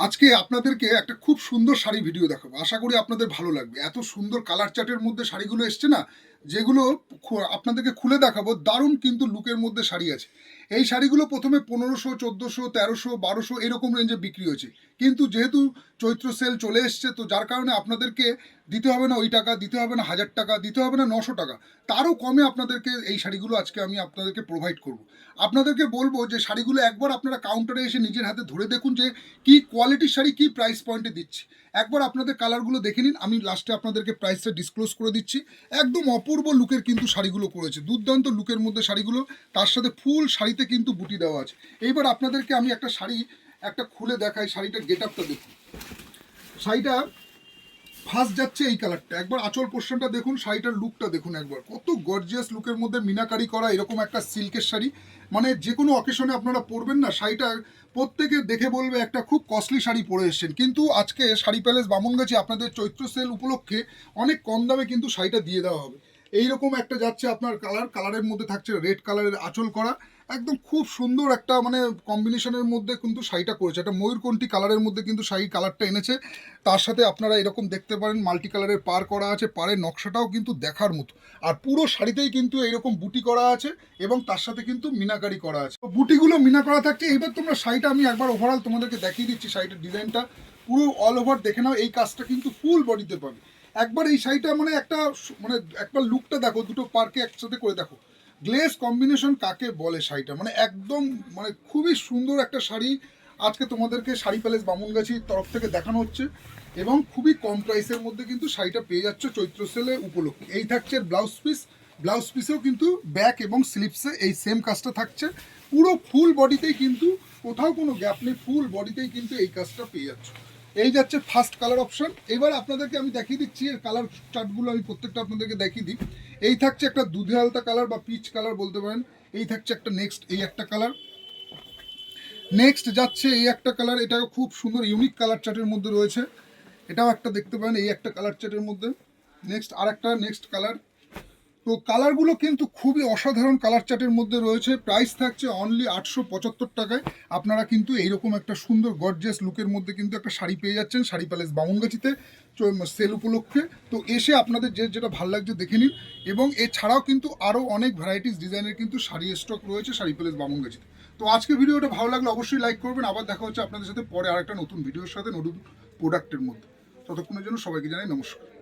আজকে আপনাদেরকে একটা খুব সুন্দর শাড়ি ভিডিও দেখাবো। আশা করি আপনাদের ভালো লাগবে। এত সুন্দর কালার চার্টের মধ্যে শাড়িগুলো এসছে না, যেগুলো আপনাদেরকে খুলে দেখাবো। দারুণ কিন্তু লুকের মধ্যে শাড়ি আছে। এই শাড়িগুলো প্রথমে 1500, 1400, 1300, 1200 এরকম রেঞ্জে বিক্রি হয়েছে। কিন্তু যেহেতু চৈত্র সেল চলে এসছে, তো যার কারণে আপনাদেরকে দিতে হবে না ওই টাকা, দিতে হবে না 1000 টাকা, দিতে হবে না 900 টাকা। তারও কমে আপনাদেরকে এই শাড়িগুলো আজকে আমি আপনাদেরকে প্রোভাইড করব। আপনাদেরকে বলবো যে শাড়িগুলো একবার আপনারা কাউন্টারে এসে নিজের হাতে ধরে দেখুন যে কি কোয়ালিটির শাড়ি, কি প্রাইস পয়েন্টে দিচ্ছি। একবার আপনাদের কালারগুলো দেখে নিন, আমি লাস্টে আপনাদেরকে প্রাইসটা ডিসক্লোজ করে দিচ্ছি। একদম অপূর্ব লুকের কিন্তু শাড়িগুলো করেছে, দুর্দান্ত লুকের মধ্যে শাড়িগুলো। তার সাথে ফুল শাড়িতে কিন্তু বুটি দেওয়া আছে। এইবার আপনাদেরকে আমি একটা শাড়ি খুলে দেখাই। শাড়িটার গেট আপটা দেখুন। শাড়িটা ফার্স্ট যাচ্ছে এই কালারটা। একবার আঁচল পোর্শনটা দেখুন, শাড়িটার লুকটা দেখুন একবার, কত গর্জিয়াস লুকের মধ্যে মিনাকারি করা এরকম একটা সিল্কের শাড়ি। মানে যে কোনো অকেশনে আপনারা পরবেন না, শাড়িটা প্রত্যেকে দেখে বলবে একটা খুব কস্টলি শাড়ি পরে এসেছেন। কিন্তু আজকে শাড়ি প্যালেস বামনগাছি আপনাদের চৈত্র সেল উপলক্ষে অনেক কম দামে কিন্তু শাড়িটা দিয়ে দেওয়া হবে। এইরকম একটা যাচ্ছে আপনার কালারের মধ্যে থাকছে রেড কালারের আঁচল করা, একদম খুব সুন্দর একটা মানে কম্বিনেশনের মধ্যে কিন্তু শাড়িটা করেছে। একটা ময়ূরকণ্ঠী কালারের মধ্যে কিন্তু শাড়ি কালারটা এনেছে। তার সাথে আপনারা এরকম দেখতে পারেন মাল্টি কালারের পার করা আছে, পাড়ের নকশাটাও কিন্তু দেখার মতো। আর পুরো শাড়িতেই কিন্তু এইরকম বুটি করা আছে এবং তার সাথে কিন্তু মিনাকারি করা আছে। বুটিগুলো মিনা করা থাকছে। এবার তোমরা শাড়িটা আমি একবার ওভারঅল তোমাদেরকে দেখিয়ে দিচ্ছি। শাড়িটার ডিজাইনটা পুরো অল ওভার দেখে নাও। এই কাজটা কিন্তু ফুল বডিতে পাবে। একবার এই শাড়িটা মানে একবার লুকটা দেখো, দুটো পার্কে একসাথে করে দেখো। গ্লেজ কম্বিনেশন কাকে বলে শাড়িটা, মানে একদম মানে খুবই সুন্দর একটা শাড়ি। আজকে তোমাদেরকে শাড়ি প্যালেস বামুনগাছির তরফ থেকে দেখানো হচ্ছে এবং খুবই কম প্রাইসের মধ্যে কিন্তু শাড়িটা পেয়ে যাচ্ছে চৈত্র সেলে উপলক্ষে। এই থাকছে ব্লাউজ পিস। ব্লাউজ পিসেও কিন্তু ব্যাক এবং স্লিপসে এই সেম কাজটা থাকছে। পুরো ফুল বডিতেই কিন্তু কোথাও কোনো গ্যাপ নেই, ফুল বডিতেই কিন্তু এই কাজটা পেয়ে যাচ্ছে। এই যাচ্ছে ফার্স্ট কালার অপশন। এবার আপনাদেরকে আমি দেখিয়ে দিচ্ছি এর কালার চার্টগুলো, আমি প্রত্যেকটা আপনাদেরকে দেখিয়ে দিই। এই থাকছে একটা দুধে আলতা কালার বা পিচ কালার বলতে পারেন। এই থাকছে একটা নেক্সট এই একটা কালার। নেক্সট যাচ্ছে এই একটা কালার, এটা খুব সুন্দর ইউনিক কালার চার্টের মধ্যে রয়েছে। এটাও একটা দেখতে পারেন এই একটা কালার চার্টের মধ্যে। নেক্সট আর একটা নেক্সট কালার। তো কালারগুলো কিন্তু খুবই অসাধারণ কালার চার্টের মধ্যে রয়েছে। প্রাইস থাকছে অনলি 875 টাকায়। আপনারা কিন্তু এইরকম একটা সুন্দর গর্জিয়াস লুকের মধ্যে কিন্তু একটা শাড়ি পেয়ে যাচ্ছেন শাড়ি প্যালেস বামুনগাছিতে সেল উপলক্ষে। তো এসে আপনাদের যেটা ভালো লাগছে দেখে নিন। এবং এছাড়াও কিন্তু আরও অনেক ভ্যারাইটিস ডিজাইনের কিন্তু শাড়ি স্টক রয়েছে শাড়ি প্যালেস বামুনগাছিতে। তো আজকে ভিডিওটা ভালো লাগলে অবশ্যই লাইক করবেন। আবার দেখা হচ্ছে আপনাদের সাথে পরে আরেকটা নতুন ভিডিওর সাথে, নতুন প্রোডাক্টের মধ্যে। ততক্ষণের জন্য সবাইকে জানাই নমস্কার।